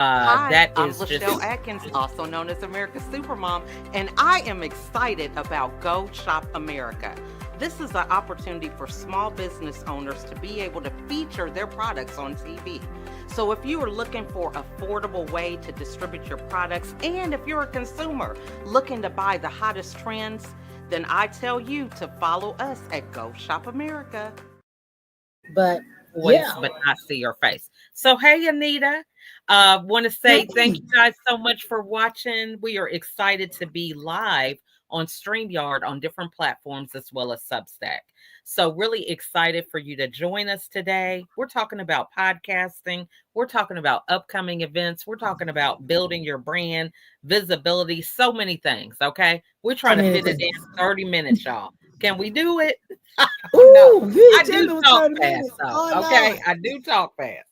Hi, That I'm is just LaChelle Adkins, also known as America's Supermom, and I am excited about Go Shop America. This is an opportunity for small business owners to be able to feature their products on TV. So if you are looking for affordable way to distribute your products, and if you're a consumer looking to buy the hottest trends, then I tell you to follow us at Go Shop America. But voice, yeah, but not see your face. So, hey, Anita, want to say thank hey, you guys so much for watching. We are excited to be live on StreamYard on different platforms as well as Substack. So, really excited for you to join us today. We're talking about podcasting, we're talking about upcoming events, we're talking about building your brand, visibility, so many things. Okay. We're so trying to many fit it in things. 30 minutes, y'all. Can we do it? I don't know. Ooh, you I ain't tell do me it was talk 30 fast, minutes. though. Oh Okay, Lord. I do talk fast.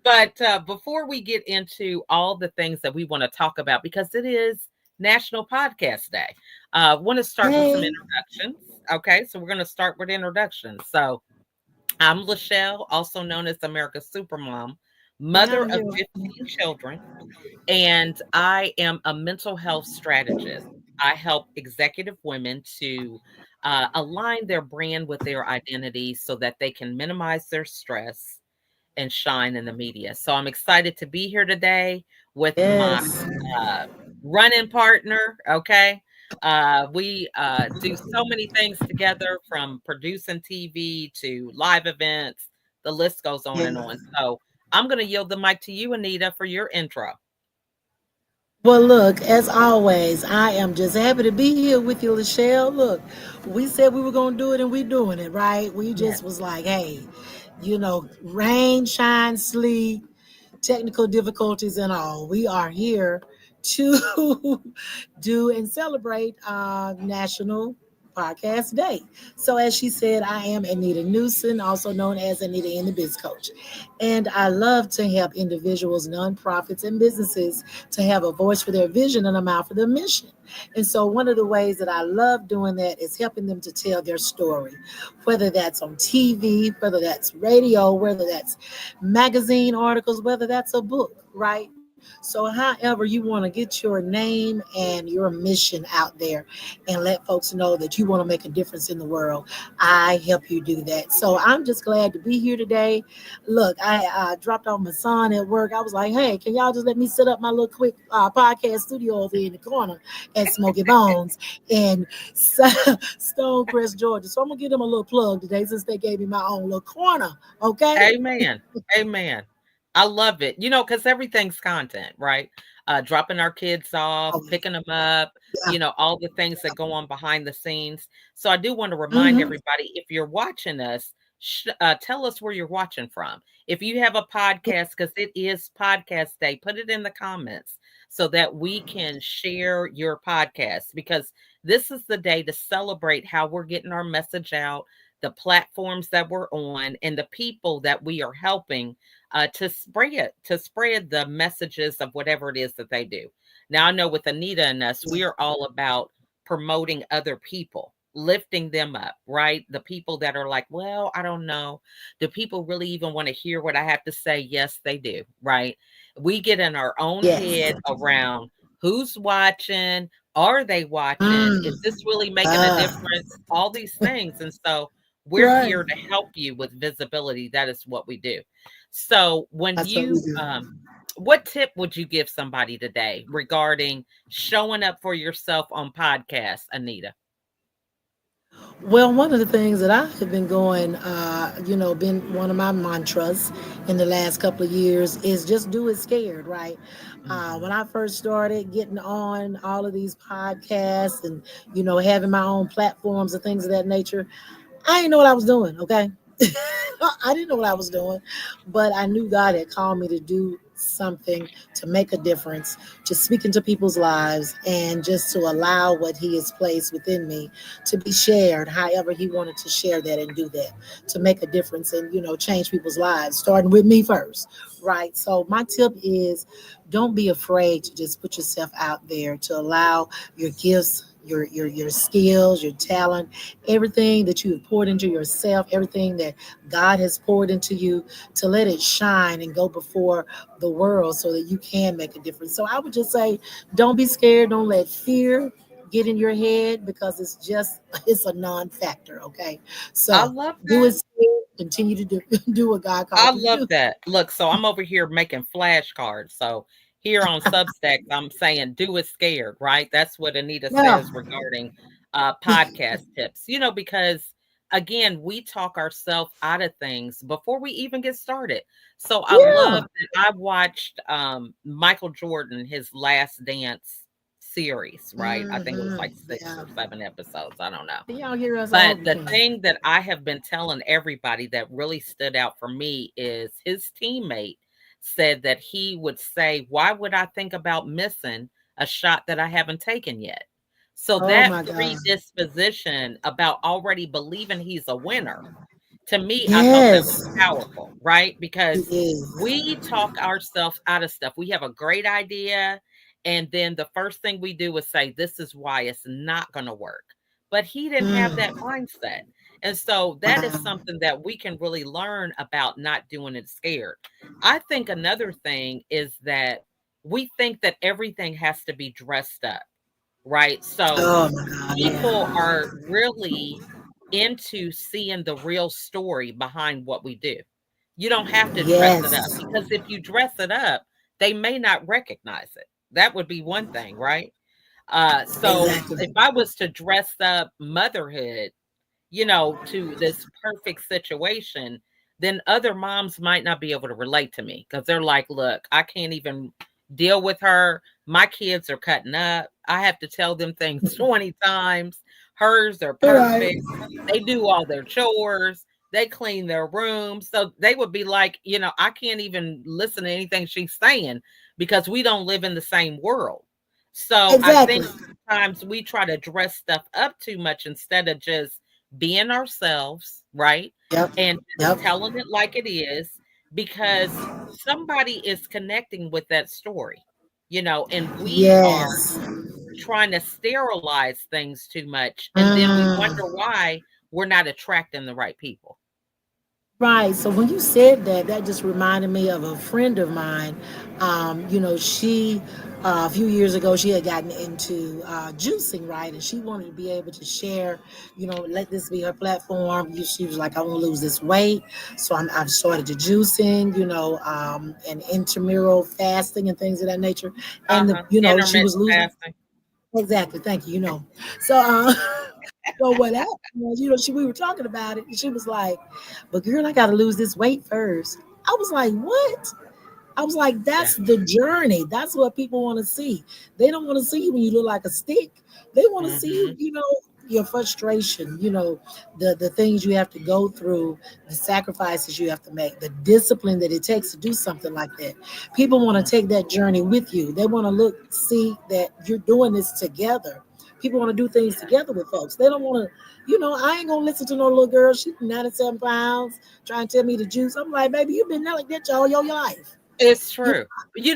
But before we get into all the things that we want to talk about, because it is National Podcast Day, I want to start with some Hey, introductions. Okay, so we're going to start with introductions. So I'm LaChelle, also known as America's Supermom, and mother I'm of you. 15 children, and I am a mental health strategist. I help executive women to align their brand with their identity so that they can minimize their stress and shine in the media. So I'm excited to be here today with my Yes. uh, running partner. Okay. We do so many things together from producing TV to live events. The list goes on and on. Yes. So I'm going to yield the mic to you, Anita, for your intro. Well, look, as always, I am just happy to be here with you, Lachelle. Look, we said we were going to do it and we doing it, right? We Yes. just was like, hey, rain, shine, sleet, technical difficulties and all. We are here to do and celebrate National Podcast Day. So, as she said, I am Anita Newson, also known as Anita in the Biz Coach. And I love to help individuals, nonprofits, and businesses to have a voice for their vision and a mouth for their mission. And so, one of the ways that I love doing that is helping them to tell their story, whether that's on TV, whether that's radio, whether that's magazine articles, whether that's a book, right? So, however, you want to get your name and your mission out there and let folks know that you want to make a difference in the world, I help you do that. So, I'm just glad to be here today. Look, I dropped off my son at work. I was like, hey, can y'all just let me set up my little quick podcast studio over here in the corner at Smoky Bones in Stonecrest, Georgia? So, I'm going to give them a little plug today since they gave me my own little corner. Okay. Amen. Amen. I love it. Because everything's content, right? Dropping our kids off, Oh, picking them up, yeah. all the things that go on behind the scenes. So I do want to remind Hmm. everybody, if you're watching us, tell us where you're watching from. If you have a podcast, because it is podcast day, put it in the comments so that we can share your podcast, because this is the day to celebrate how we're getting our message out, the platforms that we're on, and the people that we are helping to spread the messages of whatever it is that they do. Now I know with Anita and us, we are all about promoting other people, lifting them up, right? The people that are like, well, I don't know. Do people really even want to hear what I have to say? Yes, they do, right? We get in our own Yes. head around who's watching, are they watching? Is Mm. this really making a Ah, difference? All these things. And so we're right. here to help you with visibility. That is what we do. So when That's what we you do. what tip would you give somebody today regarding showing up for yourself on podcasts, Anita? Well, one of the things that I have been going, been one of my mantras in the last couple of years is just do it scared, right? When Mhm. I first started getting on all of these podcasts and, having my own platforms and things of that nature, I didn't know what I was doing, okay? I didn't know what I was doing, but I knew God had called me to do something to make a difference, to speak into people's lives, and just to allow what He has placed within me to be shared however He wanted to share that and do that to make a difference and, change people's lives, starting with me first, right? So, my tip is don't be afraid to just put yourself out there, to allow your gifts, your skills, your talent, everything that you have poured into yourself, everything that God has poured into you, to let it shine and go before the world so that you can make a difference. So I would just say, don't be scared. Don't let fear get in your head, because it's a non-factor. Okay, I so love do it that. scared, continue to do do what God I called you to love do. that. Look, so I'm over here making flashcards. So here on Substack, I'm saying do it scared, right? That's what Anita Yeah. says regarding podcast tips. Because again, we talk ourselves out of things before we even get started. So I Yeah. love that I watched Michael Jordan, his last dance series, right? I think it was like six Yeah. or seven episodes. I don't know. Y'all hear us all But the the time. thing that I have been telling everybody that really stood out for me is his teammate said that he would say, "Why would I think about missing a shot that I haven't taken yet?" So Oh that my God. predisposition about already believing he's a winner, to me, I thought that was Yes, powerful, right? it Because is. we talk ourselves out of stuff. We have a great idea, and then the first thing we do is say, "This is why it's not going to work." But he didn't have that Mm, mindset. And so that is wow. something that we can really learn about not doing it scared. I think another thing is that we think that everything has to be dressed up, right? So Oh my God. people Yeah. are really into seeing the real story behind what we do. You don't have to dress it up, Yes. because if you dress it up, they may not recognize it. That would be one thing, right? So Exactly. if I was to dress up motherhood, to this perfect situation, then other moms might not be able to relate to me because they're like, look, I can't even deal with her. My kids are cutting up. I have to tell them things 20 times. Hers are All right. perfect. They do all their chores. They clean their rooms. So they would be like, I can't even listen to anything she's saying because we don't live in the same world. So I Exactly. think sometimes we try to dress stuff up too much instead of just being ourselves, right? Yep. And just Yep. telling it like it is, because somebody is connecting with that story, and we are Yes. trying to sterilize things too much. And then we Mm. wonder why we're not attracting the right people. Right. So when you said that, that just reminded me of a friend of mine. She a few years ago she had gotten into juicing, right? And she wanted to be able to share, let this be her platform. She was like, I want to lose this weight, so I've started to juicing, and intramural fasting and things of that nature. And Uh-huh. she was Intermittent losing. fasting. Exactly. Thank you. So so what happened was, we were talking about it, and she was like, "But girl, I got to lose this weight first." I was like, "What?" I was like, Yeah. "That's the journey. That's what people want to see. They don't want to see you when you look like a stick. They want to see you, Hmm. your frustration, the things you have to go through, the sacrifices you have to make, the discipline that it takes to do something like that. People want to take that journey with you. They want to see that you're doing this together. People want to do things together with folks. They don't want to, I ain't gonna listen to no little girl. She's 97 pounds trying to tell me to juice. I'm like, baby, you've been like that all your life. It's You, true.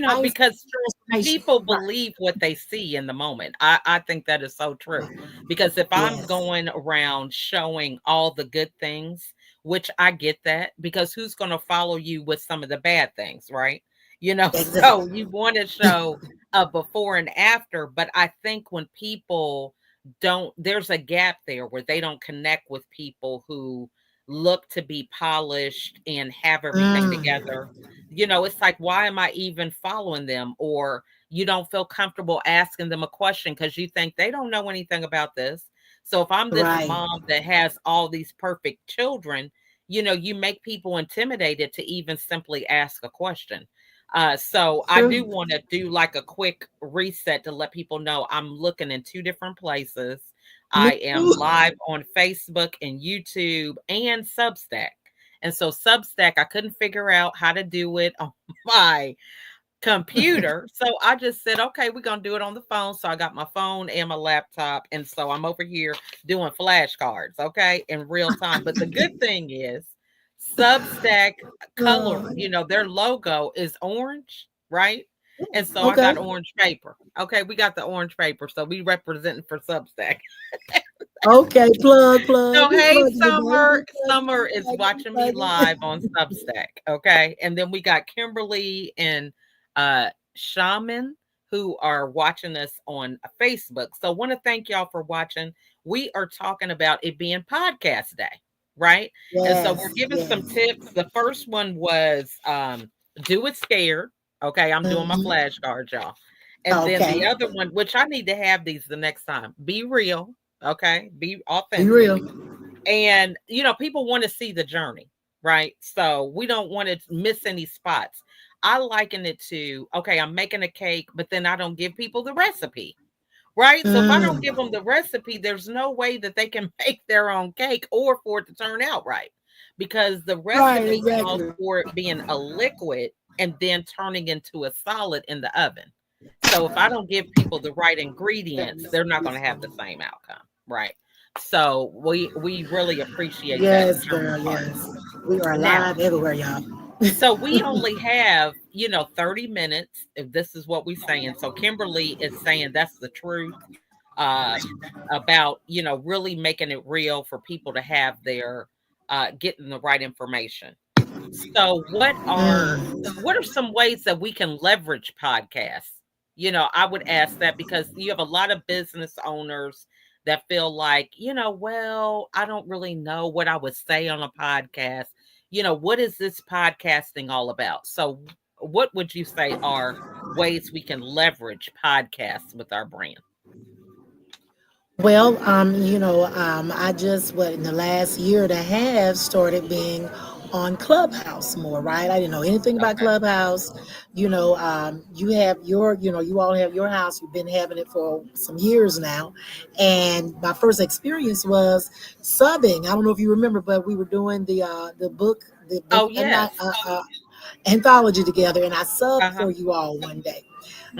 I ain't Because seen transformation. people Right. believe what they see in the moment. I think that is so true. Because if I'm Yes. going around showing all the good things, which I get that, because who's going to follow you with some of the bad things, right? So Exactly. you want to show a before and after, but I think when people don't, there's a gap there where they don't connect with people who look to be polished and have everything Mm, together. It's like, why am I even following them? Or you don't feel comfortable asking them a question because you think they don't know anything about this. So if I'm this right. mom that has all these perfect children, you make people intimidated to even simply ask a question. So I do True. want to do like a quick reset to let people know I'm looking in two different places. Me I am too. live on Facebook and YouTube and Substack. And so Substack, I couldn't figure out how to do it on my computer. So I just said, okay, we're going to do it on the phone. So I got my phone and my laptop. And so I'm over here doing flashcards, okay, in real time. But the good thing is, Substack color, Uh, their logo is orange, right? And so I Okay. got orange paper. Okay, we got the orange paper. So we representing for Substack. Okay. Plug. So We hey plugging today. Summer. We plugging. Summer We is plugging. We watching me plugging. live on Substack. Okay. And then we got Kimberly and Shaman who are watching us on Facebook. So I want to thank y'all for watching. We are talking about it being podcast day, right? And so we're Yes. giving some Yes. tips. The first one was do it scared. Okay, I'm doing my Mhm. flashcards, y'all. And then Okay. the other one, which I need to have these the next time, be real. Okay, be Be authentic. real. And, people want to see the journey, right? So we don't want to miss any spots. I liken it to, okay, I'm making a cake, but then I don't give people the recipe, right? So if I don't give Mm. them the recipe, there's no way that they can make their own cake or for it to turn out right because the Right. recipe calls Exactly. for it being a liquid and then turning into a solid in the oven. So if I don't give people the right ingredients, they're not going to have the same outcome, right? So we really appreciate that Yes, journey girl. part. Yes. We are Now, live everywhere, y'all. so we only have, 30 minutes if this is what we're saying. So Kimberly is saying that's the truth uh about, really making it real for people to have their getting the right information. So Mm. what are some ways that we can leverage podcasts? I would ask that because you have a lot of business owners that feel like, well, I don't really know what I would say on a podcast. What is this podcasting all about? So what would you say are ways we can leverage podcasts with our brand? Well, I just what in the last year and a half started being on Clubhouse more, right? I didn't know anything about Okay. Clubhouse. You have you all have your house. You've been having it for some years now, and my first experience was subbing. I don't know if you remember, but we were doing the book Oh, yes. anthology together, and I subbed Uh-huh. for you all one day.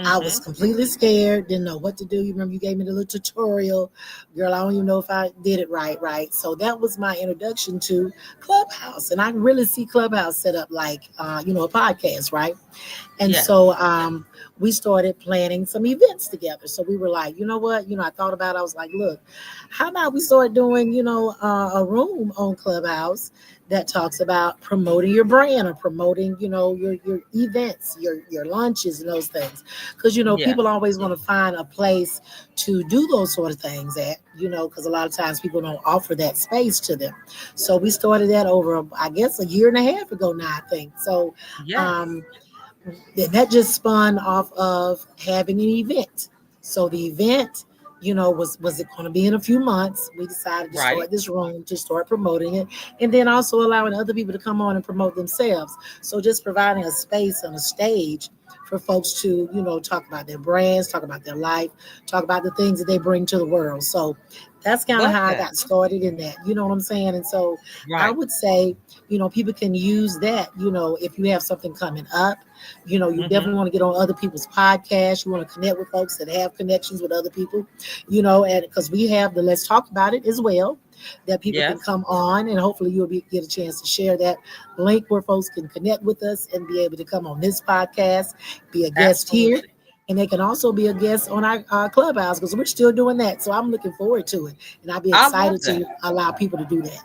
I was Mhm. completely scared, didn't know what to do. You remember you gave me the little tutorial. Girl, I don't even know if I did it right. So that was my introduction to Clubhouse. And I really see Clubhouse set up like, a podcast, right? And Yes. so we started planning some events together. So we were like, you know what? I thought about it. I was like, look, how about we start doing, a room on Clubhouse that talks about promoting your brand or promoting, your events, your lunches and those things. Because, Yes. people always want to find a place to do those sort of things at, because a lot of times people don't offer that space to them. So we started that over, I guess, a year and a half ago now, I think. So, Yes. um, then that just spun off of having an event. So the event, was it going to be in a few months? We decided to Right. start this room to start promoting it, and then also allowing other people to come on and promote themselves. So just providing a space and a stage for folks to, talk about their brands, talk about their life, talk about the things that they bring to the world. So that's kind of Love how I that. got started in that. You know what I'm saying? And so I Right. would say, people can use that, if you have something coming up. You Mhm. definitely want to get on other people's podcasts. You want to connect with folks that have connections with other people, and because we have the Let's Talk About It as well, that people can Yes. come on, and hopefully get a chance to share that link where folks can connect with us and be able to come on this podcast, be a guest here. Absolutely. And they can also be a guest on our clubhouse because we're still doing that. So I'm looking forward to it. And I'll be I love excited that. to allow people to do that.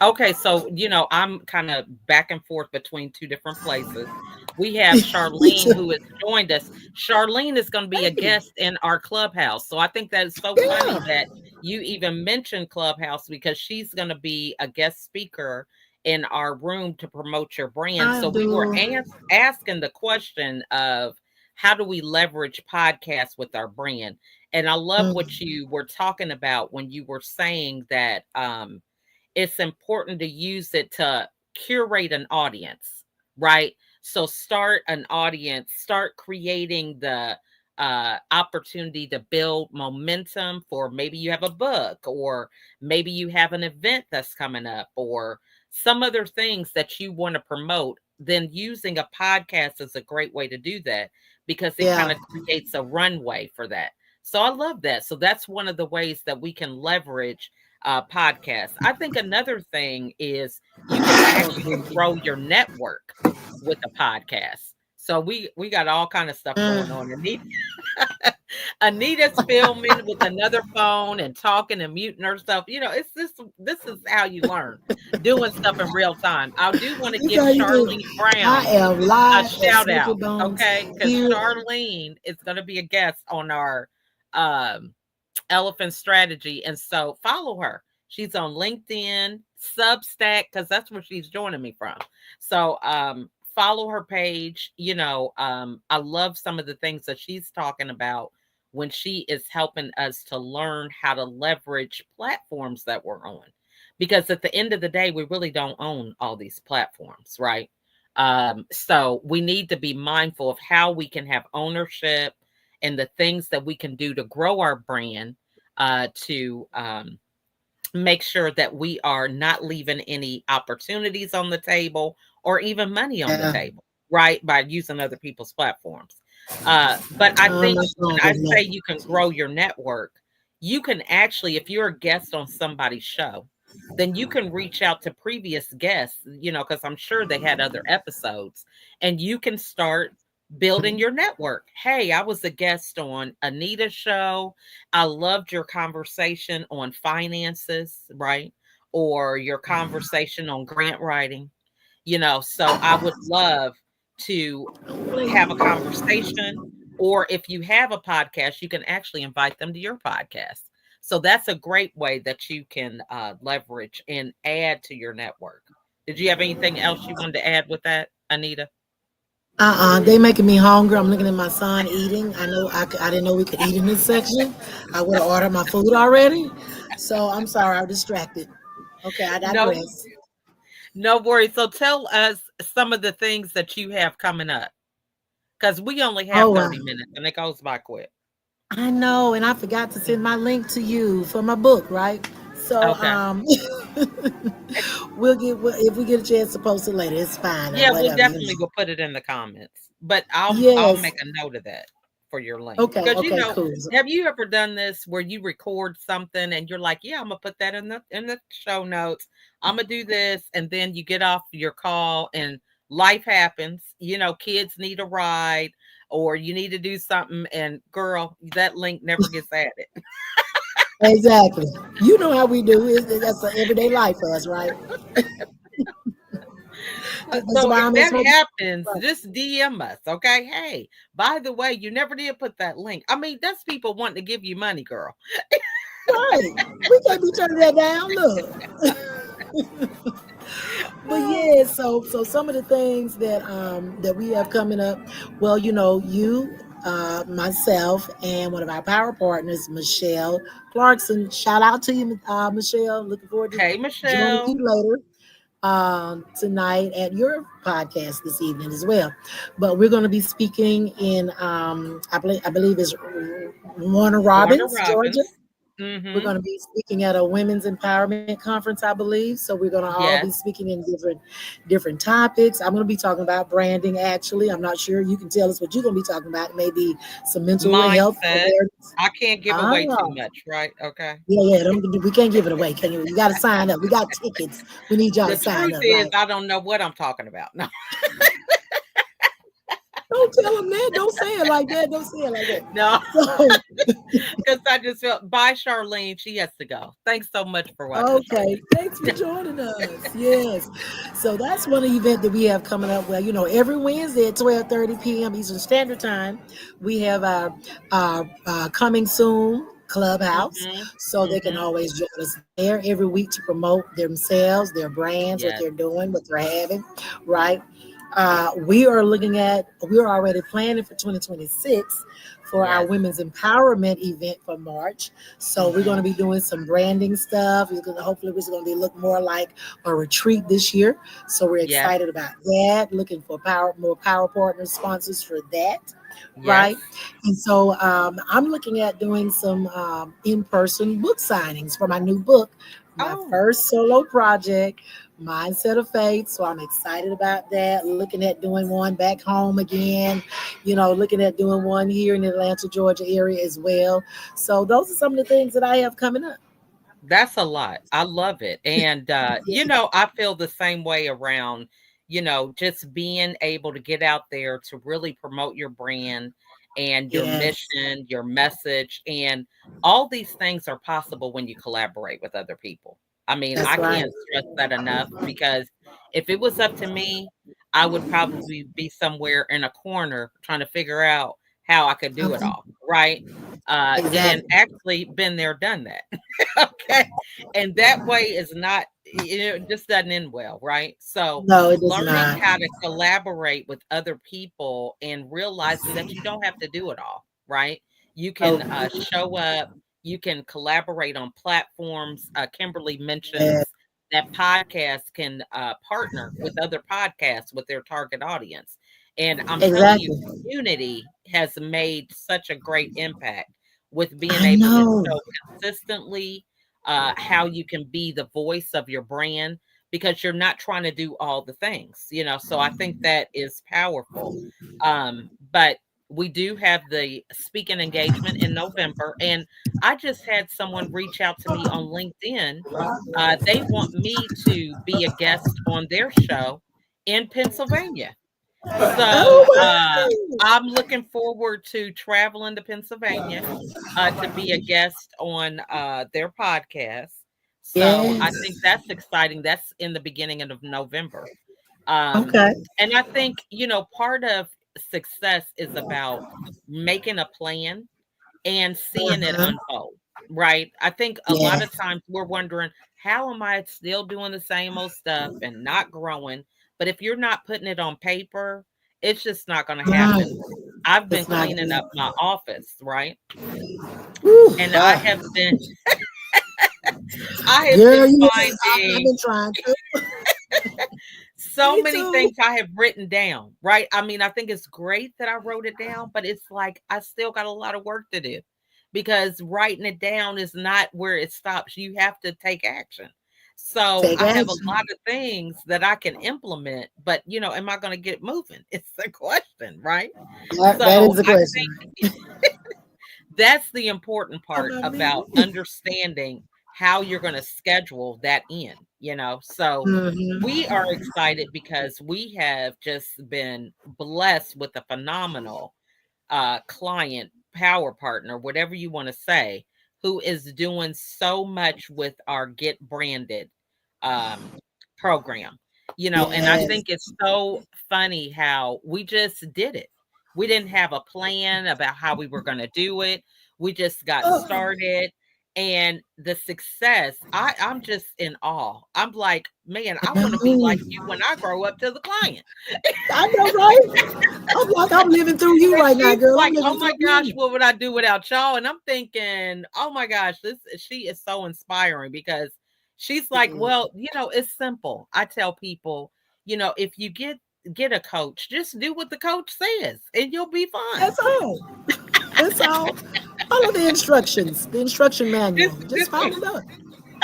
Okay, so I'm kind of back and forth between two different places. We have Me Charlene too. who has joined us. Charlene is going to be a Hey, guest in our clubhouse. So I think that is so funny yeah, that you even mentioned clubhouse because she's going to be a guest speaker in our room to promote your brand. I So we were do. asking the question of how do we leverage podcasts with our brand? And I love what Mm, you were talking about when you were saying that it's important to use it to curate an audience, right? So start an audience, start creating the opportunity to build momentum for maybe you have a book or maybe you have an event that's coming up or some other things that you want to promote. Then using a podcast is a great way to do that because it kind yeah. of creates a runway for that. So I love that. So that's one of the ways that we can leverage podcasts. I think another thing is you can Oh, actually thank you. grow your network with a podcast. So we got all kind of stuff going on. Anita's filming with another phone and talking and muting herself. It's this is how you learn, doing stuff in real time. I do want to That's give how you do. Charlene I Brown am a live at shout out, Supermom okay? Because here. Charlene is going to be a guest on our Elephant Strategy, and so follow her. She's on LinkedIn, Substack, because that's where she's joining me from. So follow her page. I love some of the things that she's talking about when she is helping us to learn how to leverage platforms that we're on. Because at the end of the day, we really don't own all these platforms, right? So we need to be mindful of how we can have ownership and the things that we can do to grow our brand, to make sure that we are not leaving any opportunities on the table or even money on the Yeah. table, right? By using other people's platforms. But I think when I say you can grow your network, you can actually, if you're a guest on somebody's show, then you can reach out to previous guests, because I'm sure they had other episodes, and you can start building your network. Hey, I was a guest on Anita's show. I loved your conversation on finances, right? Or your conversation on grant writing, so I would love to have a conversation. Or if you have a podcast, you can actually invite them to your podcast. So that's a great way that you can leverage and add to your network. Did you have anything else you wanted to add with that, Anita? They making me hungry. I'm looking at my son eating. I didn't know we could eat in this section. I would have ordered my food already. So I'm sorry, I'm distracted. Okay, I No, digress. no worries. So tell us some of the things that you have coming up, because we only have Oh, wow. 30 minutes and it goes by quick. I know, and I forgot to send my link to you for my book, right? So Okay. if we get a chance to post it later, it's fine or Yeah, we whatever. definitely will put it in the comments. But I'll Yes. make a note of that for your link. Okay. Because Okay. Cool. have you ever done this where you record something and you're like, yeah, I'm gonna put that in the show notes. I'm gonna do this, and then you get off your call and life happens. Kids need a ride or you need to do something, and girl, that link never gets added. Exactly. You know how we do. That's an everyday life for us, right? So if that happens, just DM us, okay? Hey, by the way, you never did put that link. I mean, that's people wanting to give you money, girl. Right. We can't be turning that down. Look. But yeah, so some of the things that we have coming up. Well, myself, and one of our power partners, Michelle Clarkson. Shout out to you, Michelle. Looking forward to Hey, joining Michelle. you later tonight at your podcast this evening as well. But we're going to be speaking in I believe it's Warner Robins, Georgia. We're going to be speaking at a women's empowerment conference, I believe. So we're going to all be Yes. speaking in different topics. I'm going to be talking about branding. Actually, I'm not sure. You can tell us what you're going to be talking about. Maybe some mental health Mindset. awareness. I can't give away too much, right? Okay. Yeah. We can't give it away. Can you? You got to sign up. We got tickets. We need y'all The to sign truth up. is, Right? I don't know what I'm talking about. No. Don't tell them that. Don't say it like that. Don't say it like that. No. So, Because I just felt, bye, Charlene. She has to go. Thanks so much for watching. okay. Thanks for joining us. Yes. So that's one event that we have coming up. Well, every Wednesday at 12:30 p.m. Eastern Standard Time, we have our coming soon Clubhouse. So they can always join us there every week to promote themselves, their brands, what they're doing, what they're having, right? We're already planning for 2026 for our women's empowerment event for March. So we're going to be doing some branding stuff. Hopefully it's going to look more like a retreat this year. So we're excited about that. Looking for more power partners, sponsors for that. Right. And so I'm looking at doing some in-person book signings for my new book, my first solo project, Mindset of Faith. So I'm excited about that. Looking at doing one back home again, looking at doing one here in the Atlanta, Georgia area as well. So those are some of the things that I have coming up. That's a lot. I love it. And, I feel the same way around just being able to get out there to really promote your brand and your Yes. mission, your message, and all these things are possible when you collaborate with other people. I mean, That's I right. can't stress that enough, because if it was up to me, I would probably be somewhere in a corner trying to figure out how I could do it Okay. all, right? And Exactly. actually been there, done that. Okay. And that way is not, it just doesn't end well, right? So No, it does learning not. how to collaborate with other people and realizing that you don't have to do it all, right? You can Oh, show up, you can collaborate on platforms. Kimberly yeah, mentions that podcasts can partner with other podcasts with their target audience. And I'm telling you, exactly. community has made such a great impact with being I able to know. show consistently how you can be the voice of your brand, because you're not trying to do all the things, So I think that is powerful. But we do have the speaking engagement in November, and I just had someone reach out to me on LinkedIn. They want me to be a guest on their show in Pennsylvania. So, Oh my I'm looking forward to traveling to Pennsylvania, to be a guest on, their podcast. So, I yes. think that's exciting. That's in the beginning of November. Um, Okay. and I think, part of success is about making a plan and seeing it Uh-huh. unfold, right? I think a lot of Yes. times we're wondering, how am I still doing the same old stuff and not growing? But if you're not putting it on paper, it's just not going to happen. Mm, I've been it's not cleaning good. up my office, right? Whew, And I have girl, been I've finding been trying to. so Me many too. things I have written down, right? I mean, I think it's great that I wrote it down, but it's like I still got a lot of work to do, because writing it down is not where it stops. You have to take action. So Take I have a action. lot of things that I can implement, but am I going to get moving? It's the question, right? That So is the I question. think that's the important How part about me? about understanding how you're going to schedule that in. So Hmm. we are excited because we have just been blessed with a phenomenal client, power partner, whatever you want to say, who is doing so much with our Get Branded um, program. And I Yes. think it's so funny how we just did it. We didn't have a plan about how we were going to do it. We just got Oh, started. And the success, I'm just in awe. I'm like, man, I I want to be know. like you when I grow up to the client. I know, right? I'm like, I'm living through you And right now, she's girl. I'm like, living "Oh through my gosh, you. what would I do without y'all?" And I'm thinking, "Oh my gosh, this she is so inspiring," because she's like, Mm, "Well, it's simple." I tell people, if you get a coach, just do what the coach says and you'll be fine. that's all. That's all. Follow the instructions, the instruction manual. Just, Just just follow it up.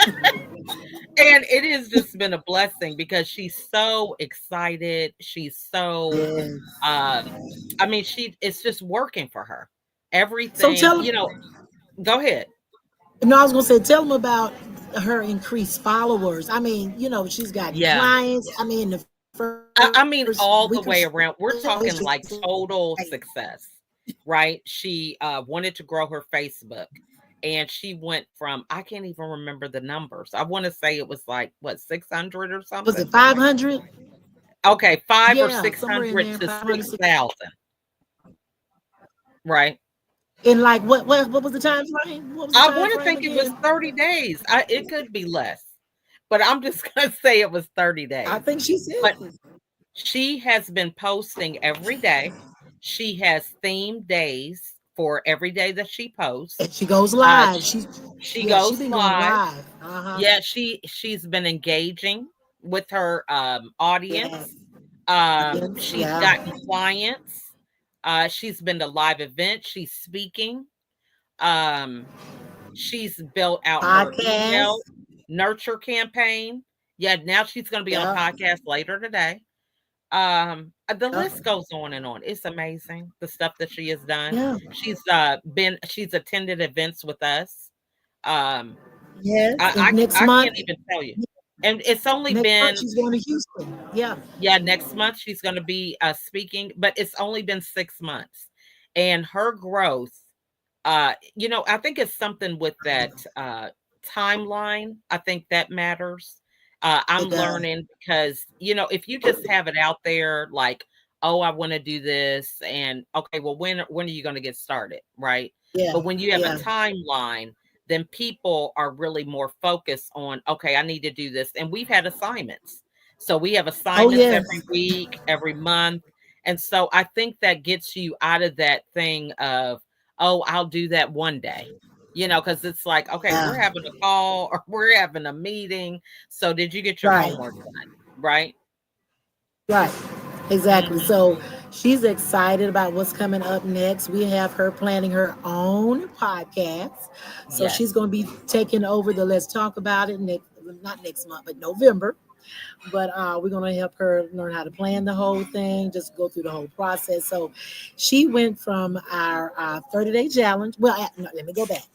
and it has just been a blessing because she's so excited. She's so Yes. um I mean, it's just working for her. So Everything, tell go ahead. no, I was gonna say, tell them about her increased followers. I mean, she's gotten Yeah. clients. I mean, the first I week mean, or so, all the way around. We're talking she's like total like, success, right? She wanted to grow her Facebook, and she went from, I can't even remember the numbers. I want to say it was like what, 600 or was it something. 500? Okay, five or Yeah, six somewhere in hundred there, to 500. 6,000, right? In like what was the time frame? What was the I time want to frame think it was again? 30 days. It could be less, but I'm just gonna say it was 30 I days. think she said But she has been posting every day. She has themed days for every day that she posts. and she goes Uh, live. sh- she She goes been going live. live. Uh-huh. Yeah, she's been engaging with her Yes. audience. She's Yeah. gotten clients. She's been to live events. She's speaking. Um, she's built out her Podcast. email nurture campaign. Yeah, now she's going to be on a Yeah. podcast later today. The Yeah. list goes on and on. It's amazing the stuff that she has done. Yeah. She's attended events with us. Um, Yes. I And I, next I month, can't even tell you. And it's only Next month been, she's going to Houston. Yeah. yeah, next month she's going to be speaking, but it's only been 6 months. And her growth, I think it's something with that timeline. I think that matters. I'm It does. learning because, if you just have it out there like, oh, I want to do this, and okay, well, when are you going to get started, right? Yeah. But when you have a Yeah. timeline, then people are really more focused on, okay, I need to do this. And we've had assignments. So we have Oh assignments yes. every week, every month. And so I think that gets you out of that thing of, oh, I'll do that one day, because it's like, okay, Yeah. we're having a call or we're having a meeting. So did you get your Right. homework done? Right. Right. Exactly. Hmm. So she's excited about what's coming up next. We have her planning her own podcast. So Yes. she's going to be taking over the Let's Talk About It not next month, but November. But we're going to help her learn how to plan the whole thing, just go through the whole process. So she went from our 30-day challenge. Well, no, let me go back.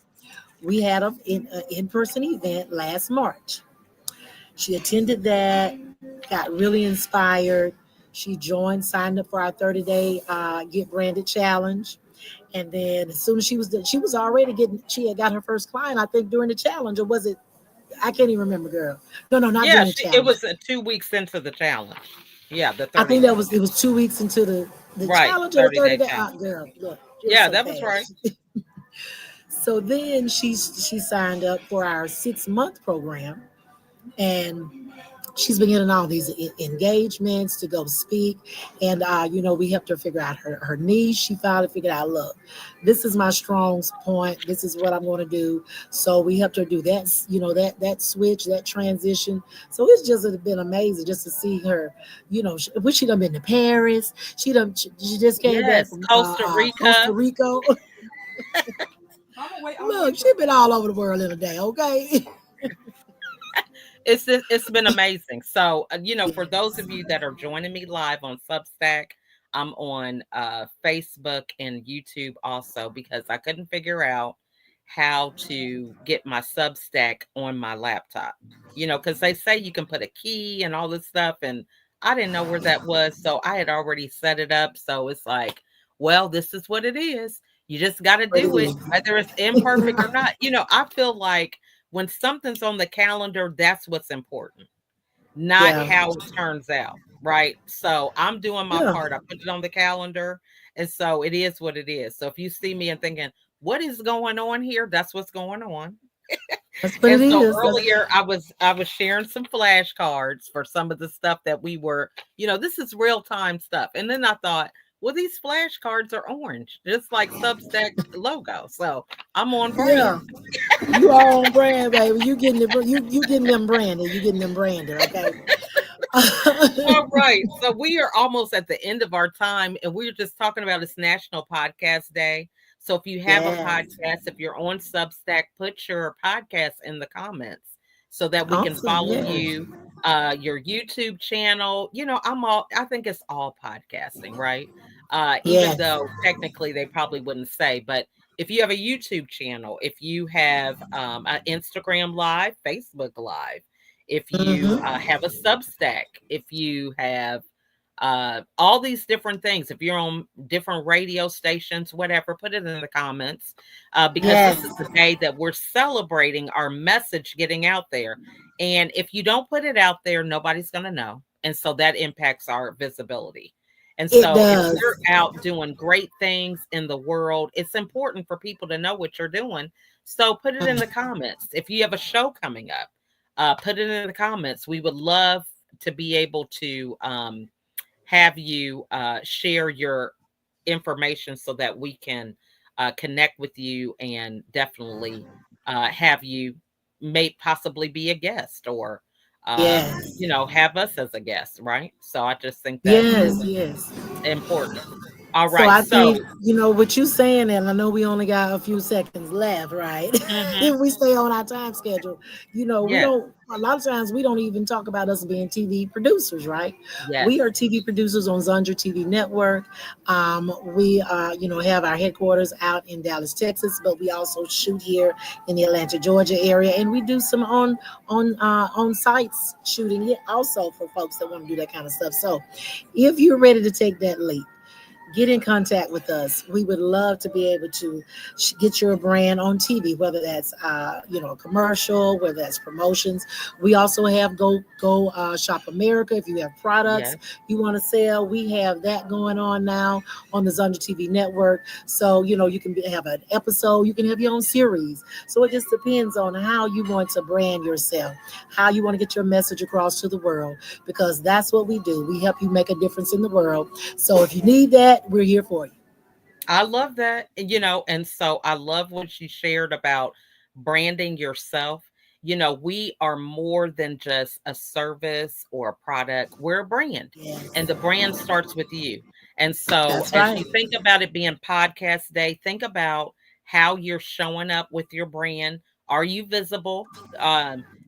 We had an in-person event last March. She attended that, got really inspired. She joined, signed up for our 30-day Get Branded challenge. And then as soon as she was already she had got her first client, I think, during the challenge, or was it? I can't even remember, girl. No, no, not Yeah. during the It challenge. was 2 weeks into the challenge. Yeah. The I 30 think day. it was 2 weeks into the Right. challenge or the 30 30 day day. challenge. Girl, look, it was Yeah. so That was right. fast. So then she signed up for our 6 month program, and she's been getting all these engagements to go speak. And we helped her figure out her niche. She finally figured out, look, this is my strong point, this is what I'm going to do. So we helped her do that, that switch, that transition. So it's just been amazing just to see her. She done been to Paris. She just came back Yes. from Costa Costa Rica. Rica. Look, she been all over the world in a day. Okay. It's been amazing. So, for those of you that are joining me live on Substack, I'm on Facebook and YouTube also, because I couldn't figure out how to get my Substack on my laptop. Because they say you can put a key and all this stuff, and I didn't know where that was. So I had already set it up. So it's like, well, this is what it is. You just got to What it do it, is. whether it's imperfect or not. I feel like when something's on the calendar, that's what's important, not Yeah. how it turns out. Right. So I'm doing my Yeah. part. I put it on the calendar. And so it is what it is. So if you see me and thinking, what is going on here? That's what's going on. That's what it And so is. earlier I was sharing some flashcards for some of the stuff that we were, this is real time stuff. And then I thought, well, these flashcards are orange, just like Substack logo. So I'm on Yeah. brand. You are on brand, baby. You getting them branded. You getting them branded, okay? All right. So we are almost at the end of our time, and we're just talking about this National Podcast Day. So if you have a Yes. podcast, if you're on Substack, put your podcast in the comments so that we can Awesome. follow Yes. you, your YouTube channel. I think it's all podcasting, right? Even Yes. though technically they probably wouldn't say, but if you have a YouTube channel, if you have an Instagram Live, Facebook Live, if you Mm-hmm. have a Substack, if you have all these different things, if you're on different radio stations, whatever, put it in the comments, because this Yes. is the day that we're celebrating our message getting out there. And if you don't put it out there, nobody's going to know. And so that impacts our visibility. And It so if does. you're out doing great things in the world, it's important for people to know what you're doing. So put it in the comments. If you have a show coming up, put it in the comments. We would love to be able to have you share your information so that we can connect with you and definitely have you may possibly be a guest or Yes. have us as a guest, right? So I just think that Yes. is Yes. important. All So right. I So think, what you saying, and I know we only got a few seconds left, right? mhm, If we stay on our time schedule, we yes. don't a lot of times we don't even talk about us being TV producers, right? We Yes. are TV producers on Zundra TV Network. We have our headquarters out in Dallas, Texas, but we also shoot here in the Atlanta, Georgia area, and we do some on sites shooting it also for folks that want to do that kind of stuff. So, if you're ready to take that leap, get in contact with us. We would love to be able to get your brand on TV, whether that's a commercial, whether that's promotions. We also have Go Shop America. If you have products Yes. you want to sell, we have that going on now on the Zunder TV network. So you can have an episode, you can have your own series. So it just depends on how you want to brand yourself, how you want to get your message across to the world, because that's what we do. We help you make a difference in the world. So if you need that, we're here for you. I love that. And so I love what she shared about branding yourself. We are more than just a service or a product, we're a brand, and Yes, the brand starts with you. And so, that's as right. you think about it being podcast day, think about how you're showing up with your brand. Are you visible?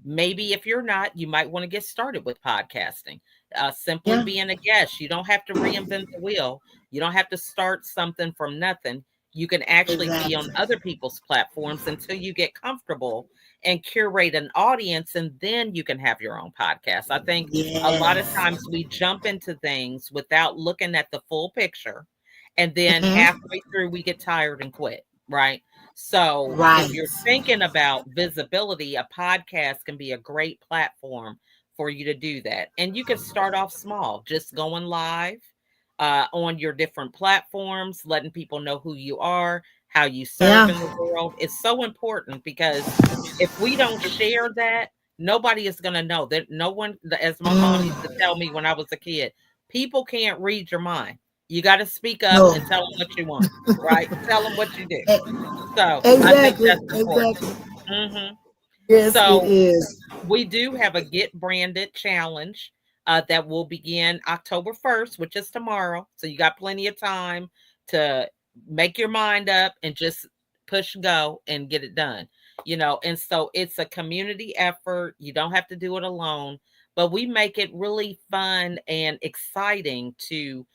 Maybe if you're not, you might want to get started with podcasting. Simply Yeah, being a guest, you don't have to reinvent the wheel. You don't have to start something from nothing. You can actually be on exactly. other people's platforms until you get comfortable and curate an audience, and then you can have your own podcast. I think a lot of Yes. times we jump into things without looking at the full picture, and then Mhm. halfway through we get tired and quit, right? So if Right. you're thinking about visibility, a podcast can be a great platform for you to do that. And you can start off small, just going live on your different platforms, letting people know who you are, how you serve Yeah. in the world. It's so important because if we don't share that, nobody is going to know that. No one, as my mom used to Mm. tell me when I was a kid, people can't read your mind. You got to speak up No. and tell them what you want, right? Tell them what you do. E- So I think Exactly. that's important. Exactly. hmm Yes, it So is. we do have a Get Branded challenge that will begin October 1st, which is tomorrow. So you got plenty of time to make your mind up and just push go and get it done. And so it's a community effort. You don't have to do it alone, but we make it really fun and exciting to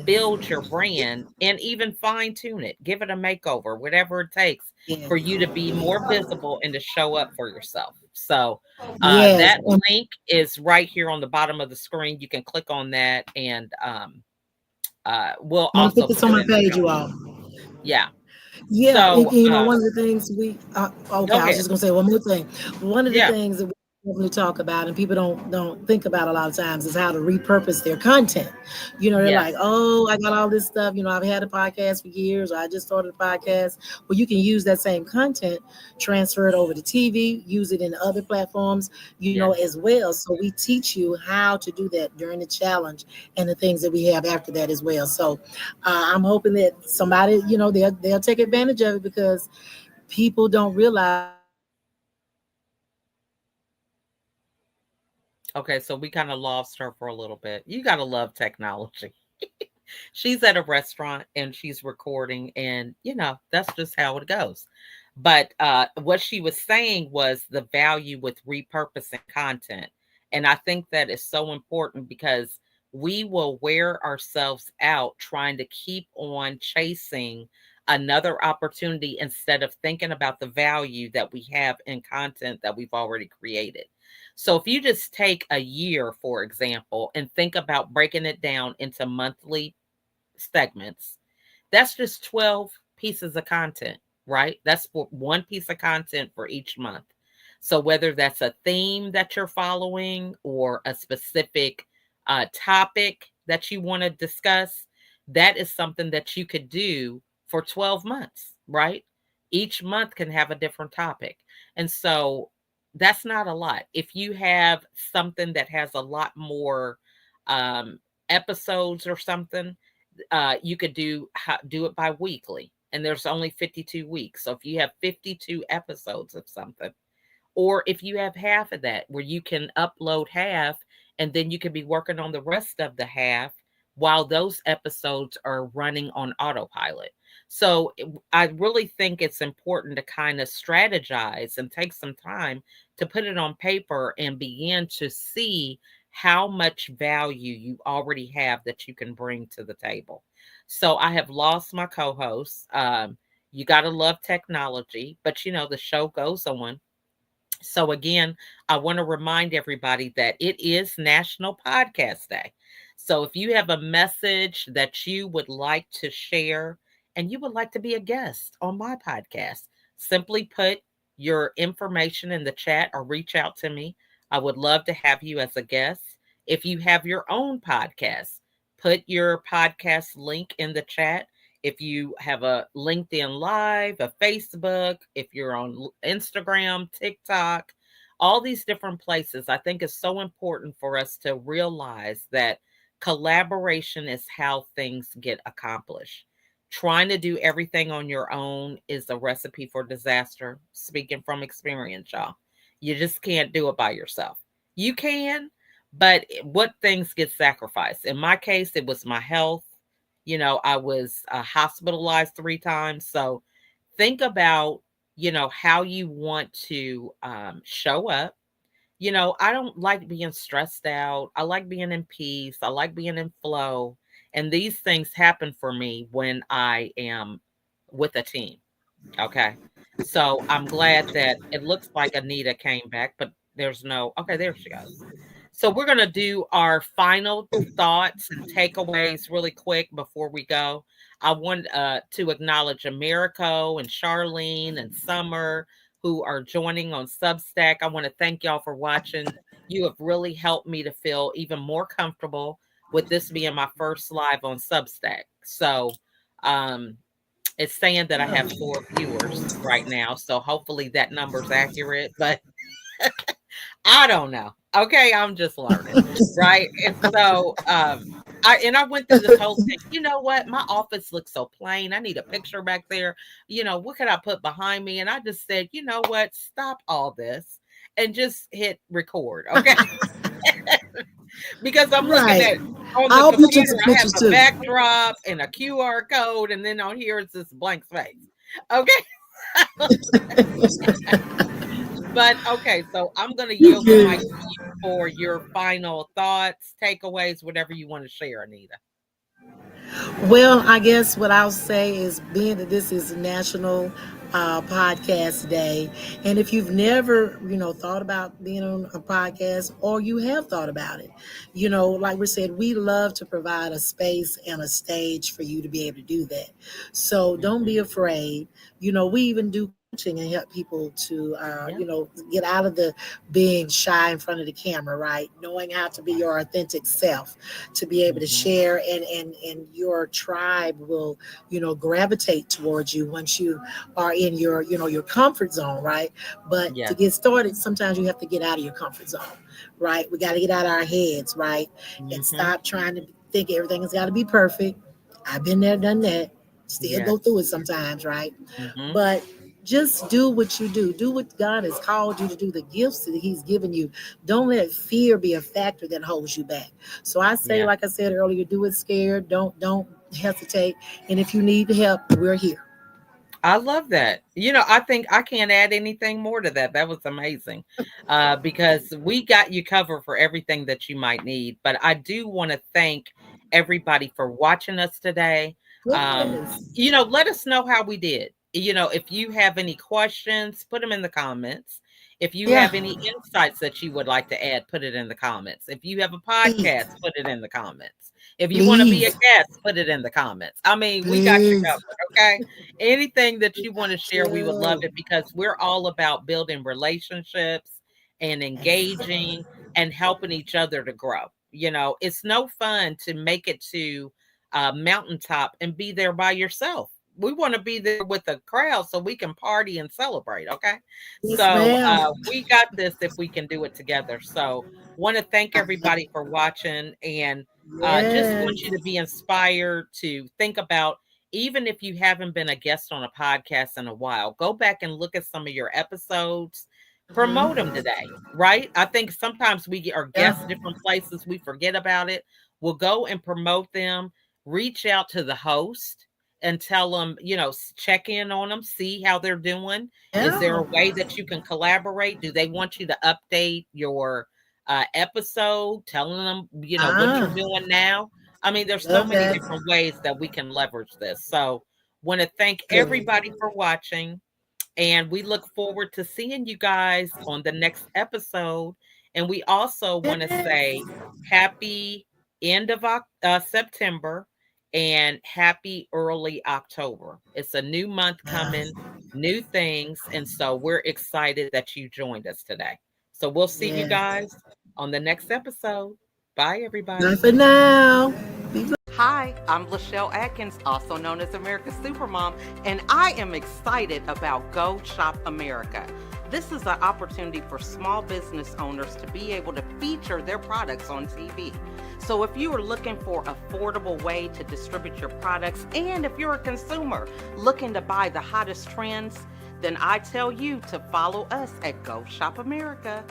build your brand and even fine tune it, give it a makeover, whatever it takes Yes. for you to be more visible and to show up for yourself. So Yes. that link is right here on the bottom of the screen. You can click on that, and we'll I'm gonna put also this put on it my in the page, show you notes. all. Yeah. Yeah, So one of the things okay, go I was ahead. just gonna say one more thing. One of the Yeah. things that we definitely talk about and people don't think about a lot of times is how to repurpose their content. They're like, Yes. oh, I got all this stuff. I've had a podcast for years, or I just started a podcast. Well, you can use that same content, transfer it over to TV, use it in other platforms, Yes. as well. So we teach you how to do that during the challenge and the things that we have after that as well. So I'm hoping that somebody, they'll take advantage of it, because people don't realize how powerful it is to repurpose your content. Okay. So we kind of lost her for a little bit. You gotta love technology. She's at a restaurant and she's recording, and that's just how it goes. But what she was saying was the value with repurposing content, and I think that is so important because we will wear ourselves out trying to keep on chasing another opportunity instead of thinking about the value that we have in content that we've already created. So if you just take a year, for example, and think about breaking it down into monthly segments, that's just 12 pieces of content, right? That's for one piece of content for each month. So whether that's a theme that you're following or a specific topic that you want to discuss, that is something that you could do for 12 months, right? Each month can have a different topic. And so that's not a lot. If you have something that has a lot more um, episodes or something, you could do it bi-weekly, and there's only 52 weeks. So if you have 52 episodes of something, or if you have half of that where you can upload half, and then you can be working on the rest of the half while those episodes are running on autopilot. So I really think it's important to kind of strategize and take some time to put it on paper and begin to see how much value you already have that you can bring to the table. So I have lost my co-host. You got to love technology, but the show goes on. So, again, I want to remind everybody that it is National Podcast Day. So, if you have a message that you would like to share and you would like to be a guest on my podcast, simply put your information in the chat or reach out to me. I would love to have you as a guest. If you have your own podcast, put your podcast link in the chat. If you have a LinkedIn Live, a Facebook, if you're on Instagram, TikTok, all these different places, I think it's so important for us to realize that collaboration is how things get accomplished. Trying to do everything on your own is a recipe for disaster. Speaking from experience, y'all. You just can't do it by yourself. You can, but what things get sacrificed? In my case, it was my health. I was hospitalized 3 times. So think about, how you want to show up. I don't like being stressed out. I like being in peace. I like being in flow. And these things happen for me when I am with a team. Okay. So I'm glad that it looks like Anita came back, but there's no, okay, there she goes. So we're going to do our final thoughts and takeaways really quick before we go. I want to acknowledge Americo and Charlene and Summer who are joining on Substack. I want to thank y'all for watching. You have really helped me to feel even more comfortable with this being my first live on Substack. So it's saying that I have 4 viewers right now. So hopefully that number's accurate, but I don't know. Okay, I'm just learning, right? And so I went through this whole thing. You know what? My office looks so plain. I need a picture back there. What could I put behind me? And I just said, you know what? Stop all this and just hit record. Okay. Because I'm looking Right. at on I'll the put you computer, some I have pictures a too. backdrop and a QR code, and then on here it's this blank space. Okay. But okay, so I'm going to You yield the mic good. to you for your final thoughts, takeaways, whatever you want to share, Anita. Well, I guess what I'll say is being that this is National Podcast Day, and if you've never, thought about being on a podcast or you have thought about it, like we said, we love to provide a space and a stage for you to be able to do that. So don't be Mhm. afraid. We even do coaching and help people to, Yeah. get out of the being shy in front of the camera, right? Knowing how to be Right. your authentic self, to be able to Mhm. share, and your tribe will gravitate towards you once you are in your comfort zone, right? But to Yes. get started, sometimes you have to get out of your comfort zone, right? We got to get out of our heads, right? And Mhm. stop trying to think everything has got to be perfect. I've been there, done that, still Yes. go through it sometimes, right? Mhm. But just do what you do what God has called you to do, the gifts that he's given you. Don't let fear be a factor that holds you back. So I say, Yeah. like I said earlier, do it scared. Don't hesitate. And if you need help, we're here. I love that. I think I can't add anything more to that. That was amazing. Because we got you covered for everything that you might need. But I do want to thank everybody for watching us today. Yes. Let us know how we did. If you have any questions, put them in the comments. If you Yeah. have any insights that you would like to add, put it in the comments. If you have a podcast, Please. put it in the comments. If you want to be a Please. guest, put it in the comments. I mean, we got you Please. covered. Okay. Anything that We you want to got share, we would love you. it because we're all about building relationships and Yes. engaging and helping each other to grow. It's no fun to make it to a mountaintop and be there by yourself. We want to be there with a crowd so we can party and celebrate. Okay. Yes, So ma'am. we got this if we can do it together. So want to thank everybody for watching and just want Yes. you to be inspired to think about even if you haven't been a guest on a podcast in a while, go back and look at some of your episodes, promote them Mhm. today, right? I think sometimes we are Yeah. guests different places, we forget about it. we'll go and promote them, reach out to the host and tell them, check in on them, see how they're doing. Is there a way that you can collaborate? Do they want you to update your episode, telling them, what you're doing now? I mean, there's so many different ways that we can leverage this. So want to thank everybody for watching. And we look forward to seeing you guys on the next episode. And we also want to say happy end of September and happy early October. It's a new month coming, new things. And so we're excited that you joined us today. So we'll see you guys on the next episode. Bye, everybody. Bye for now. Hi, I'm LaChelle Adkins, also known as America's Supermom, and I am excited about Go Shop America. This is an opportunity for small business owners to be able to feature their products on TV. So if you are looking for an affordable way to distribute your products, and if you're a consumer looking to buy the hottest trends, then I tell you to follow us at Go Shop America.